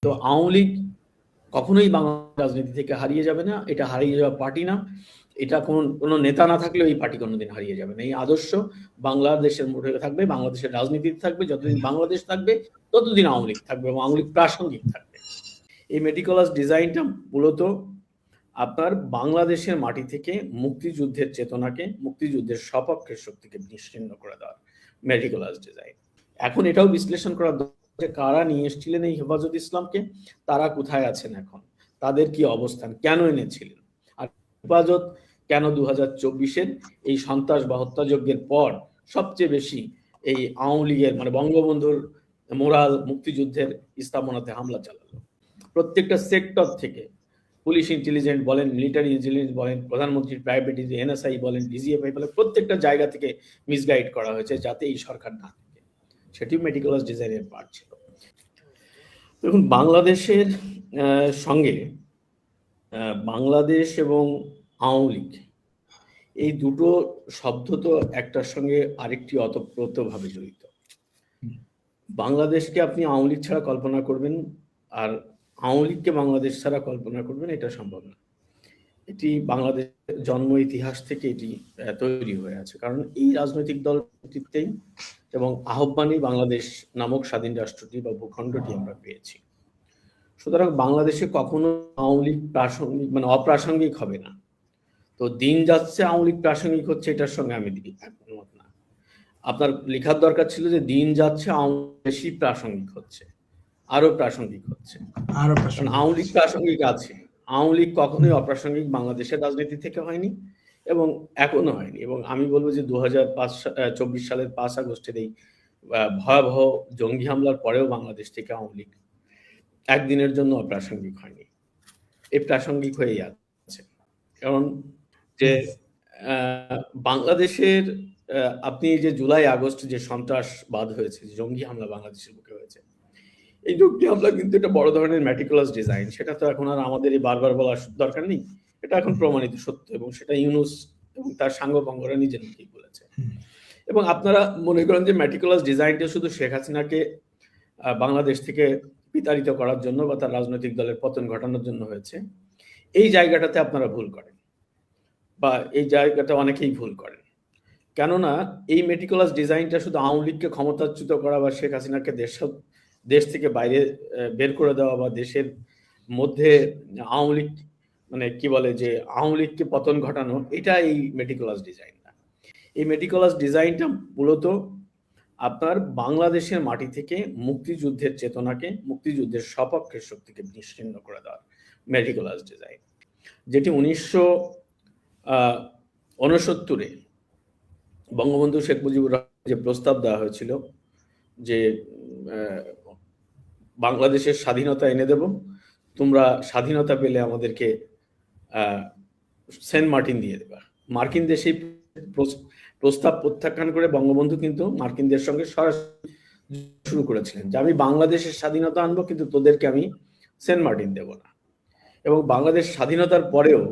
তো আওয়ামী লীগ কখনোই বাংলা রাজনীতি থেকে হারিয়ে যাবে না। এটা হারিয়ে যাওয়া পার্টি না। এটা কোনো নেতা না থাকলেও এই পার্টি কোনোদিন হারিয়ে যাবে না। এই আদর্শ বাংলাদেশের মধ্যে থাকবে, বাংলাদেশের রাজনীতিতে থাকবে। যতদিন বাংলাদেশ থাকবে ততদিন আওয়ামী লীগ থাকবে এবং আওয়ামী লীগ প্রাসঙ্গিক থাকবে। এই মেটিকুলাস ডিজাইনটা মূলত আপনার বাংলাদেশের মাটি থেকে মুক্তিযুদ্ধের চেতনাকে, মুক্তিযুদ্ধের সপক্ষের শক্তিকে নিশ্চিহ্ন করে দেওয়ার মেটিকুলাস ডিজাইন। এখন এটাও বিশ্লেষণ করা যে কারা নিয়ে এসেছিলেন এই হেফাজত ইসলামকে, তারা কোথায় আছেন এখন, তাদের কি অবস্থান, কেন এনেছিলেন, আর হেফাজত কেন 2024-এর এই সন্ত্রাস বা হত্যাযজ্ঞের পর সবচেয়ে বেশি এই আওয়ামী লীগের মানে বঙ্গবন্ধুর মোরাল মুক্তিযুদ্ধের স্থাপনাতে হামলা চালালো। প্রত্যেকটা সেক্টর থেকে পুলিশ ইন্টেলিজেন্স বলেন, মিলিটারি ইন্টেলিজেন্স বলেন, প্রধানমন্ত্রীর প্রাইভেট এনএসআই বলেন, ডিজিএফআই বলেন, প্রত্যেকটা জায়গা থেকে মিসগাইড করা হয়েছে যাতে এই সরকার না থাকে। সেটি মেটিকুলাস ডিজাইনের পার্ট ছিল। দেখুন, বাংলাদেশের সঙ্গে বাংলাদেশ এবং আওয়ামী লীগ এই দুটো শব্দ তো একটার সঙ্গে আরেকটি অতপ্রতভাবে জড়িত। বাংলাদেশকে আপনি আওয়ামী লীগ ছাড়া কল্পনা করবেন, আর আওয়ামী লীগকে বাংলাদেশ ছাড়া কল্পনা করবেন, এটা সম্ভব না। এটি বাংলাদেশের জন্ম ইতিহাস থেকে এটি তৈরি হয়ে আছে, কারণ এই রাজনৈতিক দল নেতৃত্বেই এবং আহ্বানেই বাংলাদেশ নামক স্বাধীন রাষ্ট্রটি বা ভূখণ্ডটি আমরা পেয়েছি। সুতরাং বাংলাদেশে কখনো আওয়ামী লীগ প্রাসঙ্গিক মানে অপ্রাসঙ্গিক হবে না। তো দিন যাচ্ছে আওয়ামী লীগ প্রাসঙ্গিক হচ্ছে, এটার সঙ্গে আমি একমত না। আপনার লেখার দরকার ছিল যে দিন যাচ্ছে আওয়ামী বেশি প্রাসঙ্গিক হচ্ছে, আরো প্রাসঙ্গিক হচ্ছে। কারণ আওয়ামী লীগ প্রাসঙ্গিক আছে, আওয়ামী লীগ কখনোই অপ্রাসঙ্গিক বাংলাদেশের রাজনীতি থেকে হয়নি এবং এখনো হয়নি। এবং আমি বলবো যে 2024 সালের 5 আগস্টের এই ভয়াবহ জঙ্গি হামলার পরেও বাংলাদেশ থেকে আওয়ামী লীগ একদিনের জন্য অপ্রাসঙ্গিক হয়নি, এই প্রাসঙ্গিক হয়েই আছে। কারণ যে বাংলাদেশের আপনি যে জুলাই আগস্ট যে সন্ত্রাসবাদ হয়েছে, জঙ্গি হামলা বাংলাদেশের বুকে হয়েছে, এই জঙ্গি হামলা কিন্তু এটা বড় ধরনের মেটিকুলাস ডিজাইন। সেটা তো এখন আর আমাদের এই বারবার বলার দরকার নেই, এটা এখন প্রমাণিত সত্য এবং সেটা ইউনূস এবং তার সাঙ্গপাঙ্গরা নিজের মুখেই বলেছে। এবং আপনারা মনে করেন যে মেটিকুলাস ডিজাইনটা শুধু শেখ হাসিনাকে বাংলাদেশ থেকে বিতাড়িত করার জন্য বা তার রাজনৈতিক দলের পতন ঘটানোর জন্য হয়েছে, এই জায়গাটাতে আপনারা ভুল করেন, বা এই জায়গাটা অনেকেই ভুল করেন। কেননা এই মেটিকুলাস ডিজাইনটা শুধু আওয়ামী লীগকে ক্ষমতাচ্যুত করা বা শেখ হাসিনাকে দেশ থেকে বাইরে বের করে দেওয়া বা দেশের মধ্যে আওয়ামী লীগ মানে কি বলে যে আওয়ামী লীগকে পতন ঘটানো, এটা এই মেটিকুলাস ডিজাইন না। এই মেটিকুলাস ডিজাইনটা মূলত আপনার বাংলাদেশের মাটি থেকে মুক্তিযুদ্ধের চেতনাকে, মুক্তিযুদ্ধের সপক্ষের শক্তিকে নিশ্চিহ্ন করে দেওয়ার মেটিকুলাস ডিজাইন, যেটি 1969-এ বঙ্গবন্ধু শেখ মুজিবুর রহমান যে প্রস্তাব দেওয়া হয়েছিল যে বাংলাদেশের স্বাধীনতা এনে দেব, তোমরা স্বাধীনতা পেলে আমাদেরকে সেন্ট মার্টিন দিয়ে দেবা। মার্কিন দেশে প্রস্তাব প্রত্যাখ্যান করে বঙ্গবন্ধু কিন্তু মার্কিনদের সঙ্গে সরাসরি শুরু করেছিলেন যে আমি বাংলাদেশের স্বাধীনতা আনবো, কিন্তু তোদেরকে আমি সেন্ট মার্টিন দেব না। এবং বাংলাদেশ স্বাধীনতার পরেও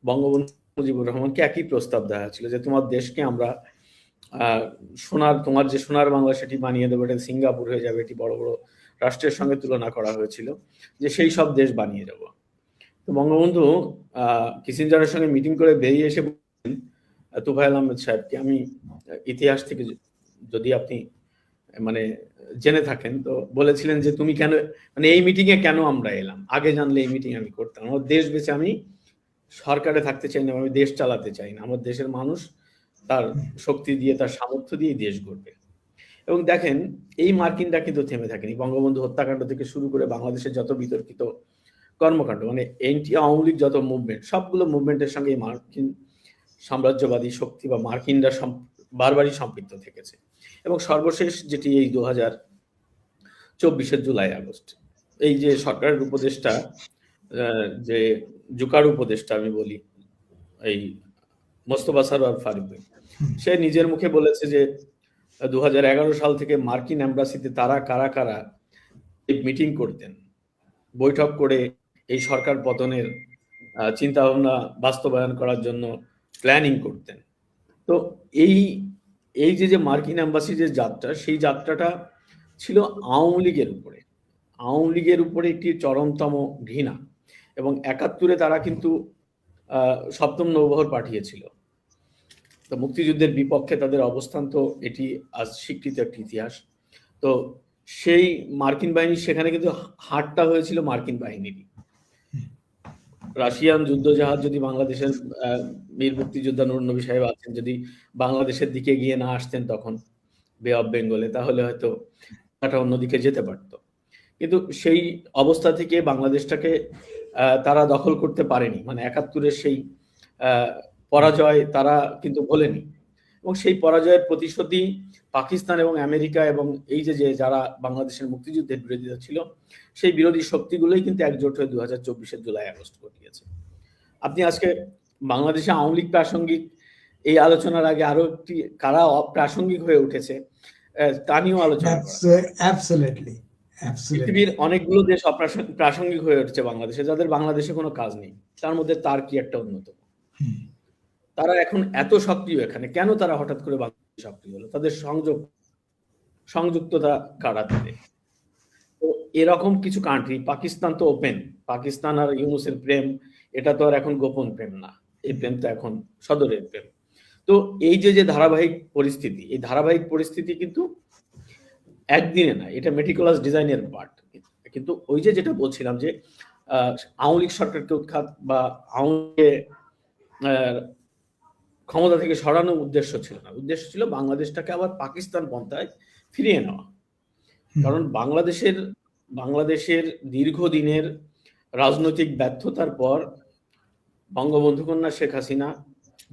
বঙ্গবন্ধু মুজিবুর রহমানকে একই প্রস্তাব দেওয়া হয়েছিল যে তোমার দেশকে আমরা তোমার যে সোনার বাংলা সেটি বানিয়ে দেবো, এটা সিঙ্গাপুর হয়ে যাবে, এটি বড় বড় রাষ্ট্রের সঙ্গে তুলনা করা হয়েছিল যে সেই সব দেশ বানিয়ে দেবো। তো বঙ্গবন্ধু কিসিঞ্জারের সঙ্গে মিটিং করে বেরিয়ে এসে বললেন তুফাইল আহমেদ সাহেবকে, আমি ইতিহাস থেকে যদি আপনি মানে জেনে থাকেন তো বলেছিলেন যে তুমি কেন মানে এই মিটিংয়ে কেন আমরা এলাম, আগে জানলে এই মিটিং আমি করতাম। আমার দেশ বেঁচে আমি সরকারে থাকতে চাই না, আমি দেশ চালাতে চাই না, আমার দেশের মানুষ তার শক্তি দিয়ে তার সামর্থ্য দিয়ে দেশ গড়বে। এবং দেখেন এই মার্কিনরা কিন্তু থেমে থাকেনি। বঙ্গবন্ধু হত্যাকাণ্ড থেকে শুরু করে বাংলাদেশের যত বিতর্কিত কর্মকাণ্ড মানে এনটি আওয়ামী লীগ যত মুভমেন্ট, সবগুলো মুভমেন্টের সঙ্গে মার্কিন সাম্রাজ্যবাদী শক্তি বা মার্কিনরা বারবারই সম্পৃক্ত থেকেছে। এবং সর্বশেষ যেটি এই 2024-এর জুলাই আগস্ট, এই যে সরকারের উপদেষ্টা যে জুকার উপদেষ্টা আমি বলি এই মোস্তফা সরোয়ার ফারুকী, সে নিজের মুখে বলেছে যে 2011 সাল থেকে মার্কিন এম্বাসিতে তারা কারা মিটিং করতেন, বৈঠক করে এই সরকার পতনের চিন্তা ভাবনা বাস্তবায়ন করার জন্য প্ল্যানিং করতেন। তো এই যে মার্কিন এম্বাসি যে যাত্রা, সেই যাত্রাটা ছিল আওয়ামী লীগের উপরে, আওয়ামী লীগের উপরে একটি চরমতম ঘৃণা, এবং ৭১-এ তারা কিন্তু সপ্তম নৌবহর পাঠিয়েছিল। তো মুক্তিযুদ্ধের বিপক্ষে তাদের অবস্থান তো এটি আজ স্বীকৃত একটি ইতিহাস। তো সেই মার্কিন বাহিনী সেখানে কিন্তু হারটা হয়েছিল মার্কিন বাহিনীরই। রাশিয়ান যুদ্ধজাহাজ যদি বাংলাদেশের বীর মুক্তিযোদ্ধা নূর নবী সাহেব আছেন, যদি বাংলাদেশের দিকে গিয়ে না আসতেন তখন বে অফ বেঙ্গলে, তাহলে হয়তো অন্যদিকে যেতে পারত। কিন্তু সেই অবস্থা থেকে বাংলাদেশটাকে তারা দখল করতে পারেনি, মানে ৭১-এর সেই পরাজয় তারা কিন্তু ভোলেনি, এবং সেই পরাজয়ের প্রতিশোধই পাকিস্তান এবং আমেরিকা এবং এই যে যারা বাংলাদেশের মুক্তিযুদ্ধের বিরোধিতা ছিল, সেই বিরোধী শক্তিগুলোই কিন্তু একজোট হয়ে 2024-এর জুলাই আগস্ট ঘটিয়েছে। আপনি আজকে বাংলাদেশে আওয়ামী লীগ প্রাসঙ্গিক, এই আলোচনার আগে আরো একটি কারা অপ্রাসঙ্গিক হয়ে উঠেছে তা নিয়েও আলোচনা করা। পৃথিবীর অনেকগুলো দেশ প্রাসঙ্গিক হয়ে উঠছে বাংলাদেশে, যাদের বাংলাদেশে কোনো কাজ নেই, তার মধ্যে তার কি একটা অন্যতম। তারা এখন এত সক্রিয় এখানে কেন? তারা হঠাৎ করে বাংলাদেশে সক্রিয় হলো, তাদের সংযুক্ততা কারা তাদের? তো এরকম কিছু কান্ট্রি, পাকিস্তান তো ওপেন, পাকিস্তান আর ইউনূসের প্রেম এটা তো আর এখন গোপন প্রেম না, এই প্রেম তো এখন সদরের প্রেম। তো এই যে ধারাবাহিক পরিস্থিতি, এই ধারাবাহিক পরিস্থিতি কিন্তু একদিনে না, এটা মেটিকুলাস ডিজাইনের পার্ট। কিন্তু ওই যেটা বলছিলাম যে আওয়ামী লীগ সরকারকে উৎখাত বা আওয়ামী লীগকে ক্ষমতা থেকে সরানোর উদ্দেশ্য ছিল না, উদ্দেশ্য ছিল বাংলাদেশটাকে আবার পাকিস্তান পন্থায় ফিরিয়ে নেওয়া। কারণ বাংলাদেশের দীর্ঘদিনের রাজনৈতিক ব্যর্থতার পর বঙ্গবন্ধু কন্যা শেখ হাসিনা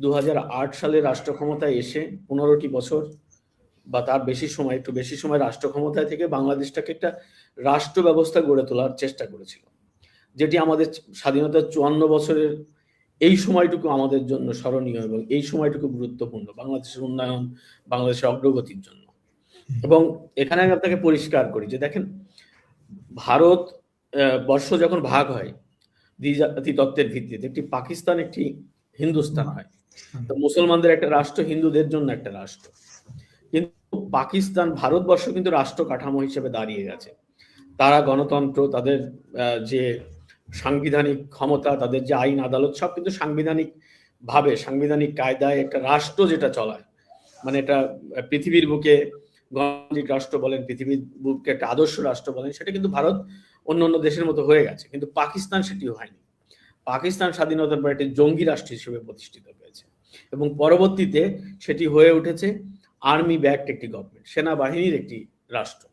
2008 সালে রাষ্ট্র ক্ষমতায় এসে 15টি বছর বা তার একটু বেশি সময় রাষ্ট্র ক্ষমতায় থেকে বাংলাদেশটাকে একটা রাষ্ট্র ব্যবস্থা গড়ে তোলার চেষ্টা করেছিল, যেটি আমাদের স্বাধীনতার 54 বছরের এই সময়টুকু আমাদের জন্য স্মরণীয় এবং এই সময়টুকু গুরুত্বপূর্ণ বাংলাদেশের উন্নয়ন, বাংলাদেশের অগ্রগতির জন্য। এবং এখানে আমি আপনাকে পরিষ্কার করি যে দেখেন, ভারত বর্ষ যখন ভাগ হয় দ্বিজাতি তত্ত্বের ভিত্তিতে, একটি পাকিস্তান একটি হিন্দুস্তান হয়, তো মুসলমানদের একটা রাষ্ট্র, হিন্দুদের জন্য একটা রাষ্ট্র। কিন্তু পাকিস্তান, ভারতবর্ষ কিন্তু রাষ্ট্র কাঠামো হিসেবে দাঁড়িয়ে গেছে। তারা গণতন্ত্র, তাদের যে সাংবিধানিক ক্ষমতা, তাদের যে আইন আদালত, সব কিন্তু সাংবিধানিক ভাবে, সাংবিধানিক কায়দায় একটা রাষ্ট্র যেটা চলায়, মানে এটা পৃথিবীর বুকে গণতান্ত্রিক রাষ্ট্র বলেন, পৃথিবীর বুকে একটা আদর্শ রাষ্ট্র বলেন, সেটা কিন্তু ভারত অন্য দেশের মতো হয়ে গেছে। কিন্তু পাকিস্তান সেটিও হয়নি। পাকিস্তান স্বাধীনতার পর একটি জঙ্গি রাষ্ট্র হিসেবে প্রতিষ্ঠিত হয়েছে এবং পরবর্তীতে সেটি হয়ে উঠেছে আর্মি ব্যাকড একটি গভর্নমেন্ট, সেনাবাহিনীর একটি রাষ্ট্র।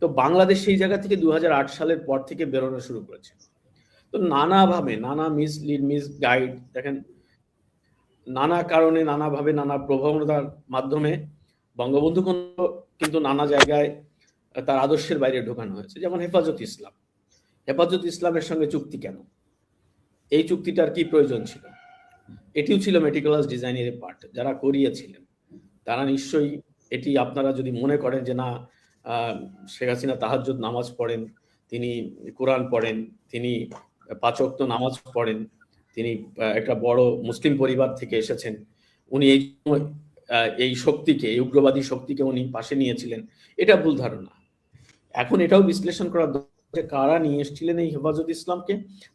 তো বাংলাদেশ সেই জায়গা থেকে 2008 সালের পর থেকে বেরোনো শুরু করেছে। তো নানাভাবে, নানা মিসগাইড, দেখেন নানা কারণে, নানাভাবে, নানা প্রভাবনার মাধ্যমে বঙ্গবন্ধু কিন্তু নানা জায়গায় তার আদর্শের বাইরে ঢোকানো হয়েছে। যেমন হেফাজত ইসলামের সঙ্গে চুক্তি কেন? এই চুক্তিটার কি প্রয়োজন ছিল? এটিও ছিল মেটিকুলাস ডিজাইনের পার্ট। যারা করিয়েছিলেন তারা নিশ্চয়ই এটি, আপনারা যদি মনে করেন যে না শেখ হাসিনা তাহাজ্জুদ নামাজ পড়েন, তিনি কোরআন পড়েন, তিনি 5 ওয়াক্ত নামাজ পড়েন, তিনি একটা বড় মুসলিম পরিবার থেকে এসেছেন, উনি এই শক্তিকে, এই উগ্রবাদী শক্তিকে উনি পাশে নিয়েছিলেন, এটা ভুল ধারণা। এখন এটাও বিশ্লেষণ করার দরকার যে কারা নিয়ে এসেছিলেন এই হেফাজত ইসলামকে,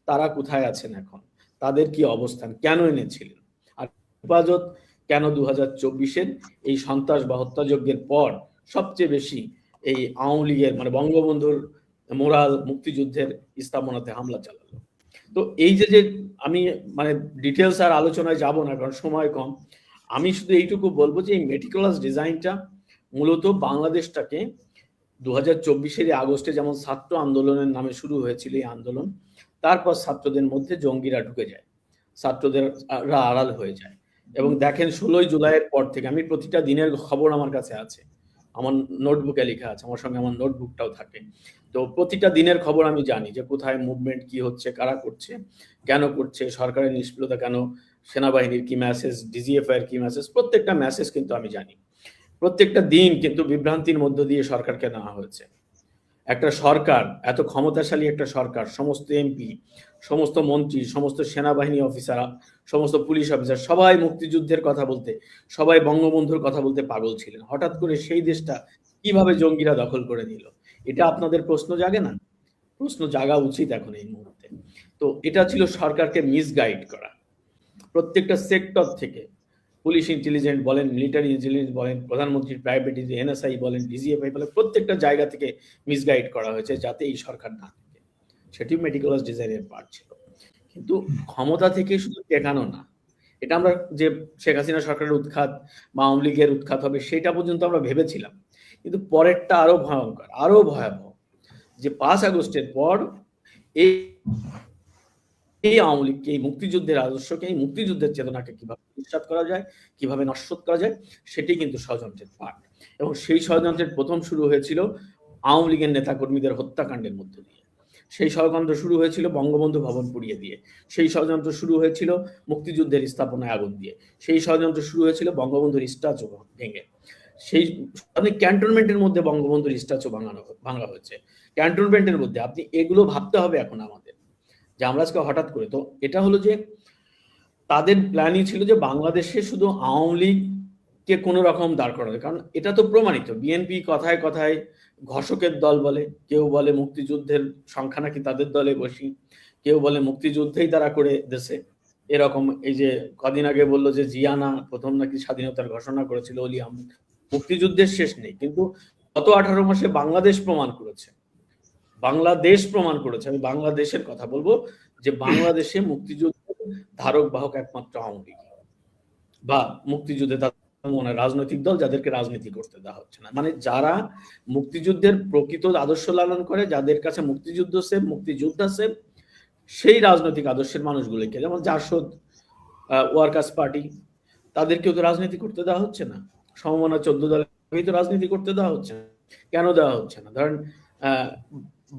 তারা কোথায় আছেন এখন, তাদের কি অবস্থান, কেন এনেছিলেন, আর হেফাজত কেন 2024-এর এই সন্ত্রাস বা হত্যাযজ্ঞের পর সবচেয়ে বেশি এই আওয়ামী লীগের, মানে বঙ্গবন্ধুর মোরাল, মুক্তিযুদ্ধের স্থাপনাতে হামলা চালালো। তো এই যে আমি মানে ডিটেলস আর আলোচনায় যাব না কারণ সময় কম, আমি শুধু এইটুকু বলবো যে এই মেটিকুলাস ডিজাইনটা মূলত বাংলাদেশটাকে 2024-এর আগস্টে যেমন ছাত্র আন্দোলনের নামে শুরু হয়েছিল এই আন্দোলন, তারপর ছাত্রদের মধ্যে জঙ্গিরা ঢুকে যায়, ছাত্রদের আড়াল হয়ে যায়। এবং দেখেন 16 জুলাইয়ের পর থেকে, আমি প্রতিটা দিনের খবর আমার কাছে আছে, আমার নোটবুকে লেখা আছে, আমার সঙ্গে আমার নোটবুকটাও থাকে। তো প্রতিটা দিনের খবর আমি জানি যে কোথায় মুভমেন্ট কি হচ্ছে, কারা করছে, কেন করছে, সরকারের নিষ্ক্রিয়তা কেন, সেনাবাহিনীর কি মেসেজ, ডিজিএফআই এর কি মেসেজ, প্রত্যেকটা মেসেজ কিন্তু আমি জানি। প্রত্যেকটা দিন কিন্তু বিভ্রান্তির মধ্য দিয়ে সরকারকে নেওয়া হয়েছে। একটা সরকার, এত ক্ষমতাশালী একটা সরকার, সমস্ত এমপি, সমস্ত মন্ত্রী, সমস্ত সেনাবাহিনী অফিসার, সমস্ত পুলিশ অফিসার সবাই মুক্তিযুদ্ধের কথা বলতে, সবাই বঙ্গবন্ধুর কথা বলতে পাগল ছিলেন। হঠাৎ করে সেই দেশটা কিভাবে জঙ্গিরা দখল করে নিল? এটা আপনাদের প্রশ্ন জাগে না? প্রশ্ন জাগা উচিত এখন এই মুহূর্তে। তো এটা ছিল সরকারকে মিসগাইড করা প্রত্যেকটা সেক্টর থেকে, পুলিশ ইন্টেলিজেন্স বলেন, মিলিটারি ইন্টেলিজেন্স বলেন, প্রধানমন্ত্রীর প্রাইভেট এনএসআই বলেন, ডিজিএফআই বলেন, প্রত্যেকটা জায়গা থেকে মিসগাইড করা হয়েছে যাতে এই সরকার না থাকে। সেটি মেটিকুলাস ডিজাইনের পার্ট ছিল। কিন্তু ক্ষমতা থেকে শুধু টেকানো না, এটা আমরা যে শেখ হাসিনা সরকারের উৎখাত বা আওয়ামী লীগের উৎখাত হবে সেটা পর্যন্ত আমরা ভেবেছিলাম, কিন্তু পরেরটা আরো ভয়ঙ্কর, আরো ভয়াবহ, যে 5 আগস্টের পর এই আওয়ামী লীগকে, এই মুক্তিযুদ্ধের আদর্শকে, এই মুক্তিযুদ্ধের চেতনাকে কিভাবে উৎখাত করা যায়, কিভাবে নস্যাৎ করা যায়, সেটি কিন্তু ষড়যন্ত্রের পার্ট। এবং সেই ষড়যন্ত্রের প্রথম শুরু হয়েছিল আওয়ামী লীগের নেতাকর্মীদের হত্যাকাণ্ডের মধ্য দিয়ে। সেই ষড়যন্ত্র শুরু হয়েছিল বঙ্গবন্ধু ভবন পুড়িয়ে দিয়ে। সেই ষড়যন্ত্র শুরু হয়েছিল মুক্তিযুদ্ধের স্থাপনায় আগুন দিয়ে। সেই ষড়যন্ত্র শুরু হয়েছিল বঙ্গবন্ধুর স্ট্যাচু ভেঙে। সেই ক্যান্টনমেন্টের মধ্যে বঙ্গবন্ধুর স্ট্যাচু ভাঙা হয়েছে, ক্যান্টনমেন্টের মধ্যে। আপনি এগুলো ভাবতে হবে এখন আমাদের, যে আমরা আজকে হঠাৎ করে, তো এটা হলো যে তাদের প্ল্যানই ছিল যে বাংলাদেশে শুধু আওয়ামী লীগকে কোনো রকম দাঁড় করাবে। কারণ এটা তো প্রমাণিত, বিএনপি কথায় কথায় ঘোষকের দল বলে, কেউ বলে মুক্তিযুদ্ধের সংখ্যা নাকি তাদের দলে বসি, কেউ বলে মুক্তিযুদ্ধেই তারা করে দেশে এরকম। এই যে কদিন আগে বললো যে জিয়ানা প্রথম নাকি স্বাধীনতার ঘোষণা করেছিল অলি আহমেদ। মুক্তিযুদ্ধের শেষ নেই, কিন্তু গত 18 মাসে বাংলাদেশ প্রমাণ করেছে, বাংলাদেশ প্রমাণ করেছে, আমি বাংলাদেশের কথা বলবো, যে বাংলাদেশে মুক্তিযুদ্ধের ধারক বাহক একমাত্র আওয়ামী লীগ বা মুক্তিযুদ্ধে তাদের রাজনৈতিক দল যাদেরকে রাজনীতি করতে দেওয়া হচ্ছে না। মানে যারা মুক্তিযুদ্ধের প্রকৃত আদর্শ লালন করে, যাদের কাছে মুক্তিযুদ্ধ সেভ, মুক্তিযোদ্ধা সেভ, সেই রাজনৈতিক আদর্শের মানুষগুলোকে, যেমন জাসদ, ওয়ার্কার্স পার্টি, তাদেরকেও তো রাজনীতি করতে দেওয়া হচ্ছে না। সমমনা 14 দলকেই তো রাজনীতি করতে দেওয়া হচ্ছে না। কেন দেওয়া হচ্ছে না? ধরেন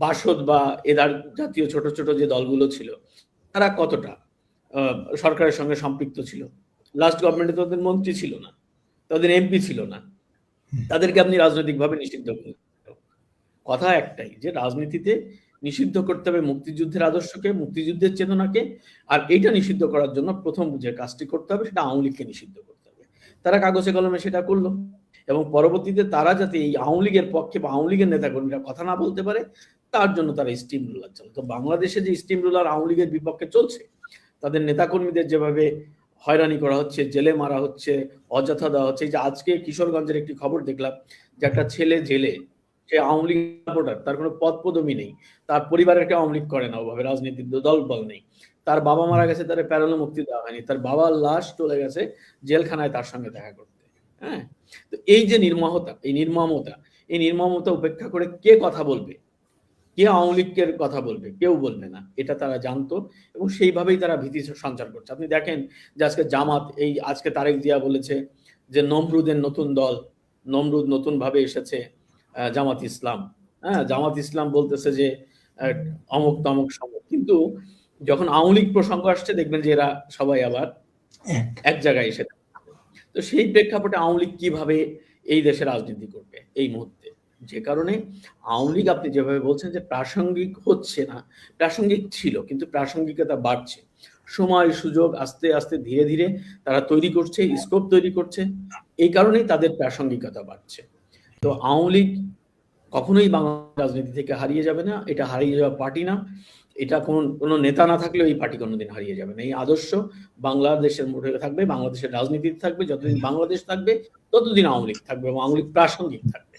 বাসদ বা এদার জাতীয় ছোট ছোট যে দলগুলো ছিল, তারা কতটা সরকারের সঙ্গে সম্পৃক্ত ছিল? লাস্ট গভর্নমেন্টে তাদের মন্ত্রী ছিল না, তাদের এমপি ছিল না, তাদেরকে আপনি রাজনৈতিকভাবে নিষিদ্ধ করলেন। কথা একটাই, যে রাজনীতিতে নিষিদ্ধ করতে হবে মুক্তিযুদ্ধের আদর্শকে, মুক্তিযুদ্ধের চেতনাকে। আর এইটা নিষিদ্ধ করার জন্য প্রথম যে কাজটি করতে হবে সেটা আওয়ামী লীগকে নিষিদ্ধ করতে হবে। তারা কাগজে কলমে সেটা করলো, এবং পরবর্তীতে তারা যাতে এই আওয়ামী লীগের পক্ষে বা আওয়ামী লীগের নেতাকর্মীরা কথা না বলতে পারে, তার জন্য তারা স্টিম রুলার চালায়। তো বাংলাদেশে যে স্টিম রুলার আওয়ামী লীগের বিপক্ষে চলছে, তাদের নেতাকর্মীদের যেভাবে হয়রানি করা হচ্ছে, জেলে মারা হচ্ছে, অযথা দেওয়া হচ্ছে। এই যে আজকে কিশোরগঞ্জের একটি খবর দেখলাম, যে একটা ছেলে জেলে, সে আওয়ামী লীগ সাপোর্টার, তার কোনো পদ পদবি নেই, তার পরিবারের কেউ আওয়ামী লীগ করে না, ওভাবে রাজনীতির দল বল নেই, তার বাবা মারা গেছে, তার প্যারোলে মুক্তি দেওয়া হয়নি, তার বাবার লাশ চলে গেছে জেলখানায় তার সঙ্গে দেখা করতে। হ্যাঁ, তো এই যে নির্মমতা, এই নির্মমতা উপেক্ষা করে কে কথা বলবে? কে আওয়ামী লীগের কথা বলবে? কেউ বলবে না, এটা তারা জানতো, এবং সেইভাবেই তারা ভীতি সঞ্চার করছে। আপনি দেখেন যে আজকে জামাত, এই আজকে তারেক জিয়া বলেছে যে নমরুদের নতুন দল, নমরুদ নতুন ভাবে এসেছে, জামাত ইসলাম। হ্যাঁ, জামাত ইসলাম বলতেছে যে অমুক তমুক সমুক, কিন্তু যখন আওয়ামী লীগ প্রসঙ্গ আসছে দেখবেন যে এরা সবাই আবার এক জায়গায় এসে। তো সেই প্রেক্ষাপটে আওয়ামী লীগ কিভাবে এই দেশে রাজনীতি করবে এই মুহূর্তে? যে কারণে আওয়ামী লীগ, আপনি যেভাবে বলছেন যে প্রাসঙ্গিক হচ্ছে না, প্রাসঙ্গিক ছিল, কিন্তু প্রাসঙ্গিকতা বাড়ছে, সময় সুযোগ আস্তে আস্তে ধীরে ধীরে তারা তৈরি করছে, স্কোপ তৈরি করছে, এই কারণেই তাদের প্রাসঙ্গিকতা বাড়ছে। তো আওয়ামী লীগ কখনোই বাংলা রাজনীতি থেকে হারিয়ে যাবে না, এটা হারিয়ে যাওয়া পার্টি না। এটা কোনো নেতা না থাকলেও এই পার্টি কোনোদিন হারিয়ে যাবে না। এই আদর্শ বাংলাদেশের মধ্যে থাকবে, বাংলাদেশের রাজনীতিতে থাকবে। যতদিন বাংলাদেশ থাকবে ততদিন আওয়ামী লীগ থাকবে, এবং আওয়ামী লীগ প্রাসঙ্গিক থাকবে।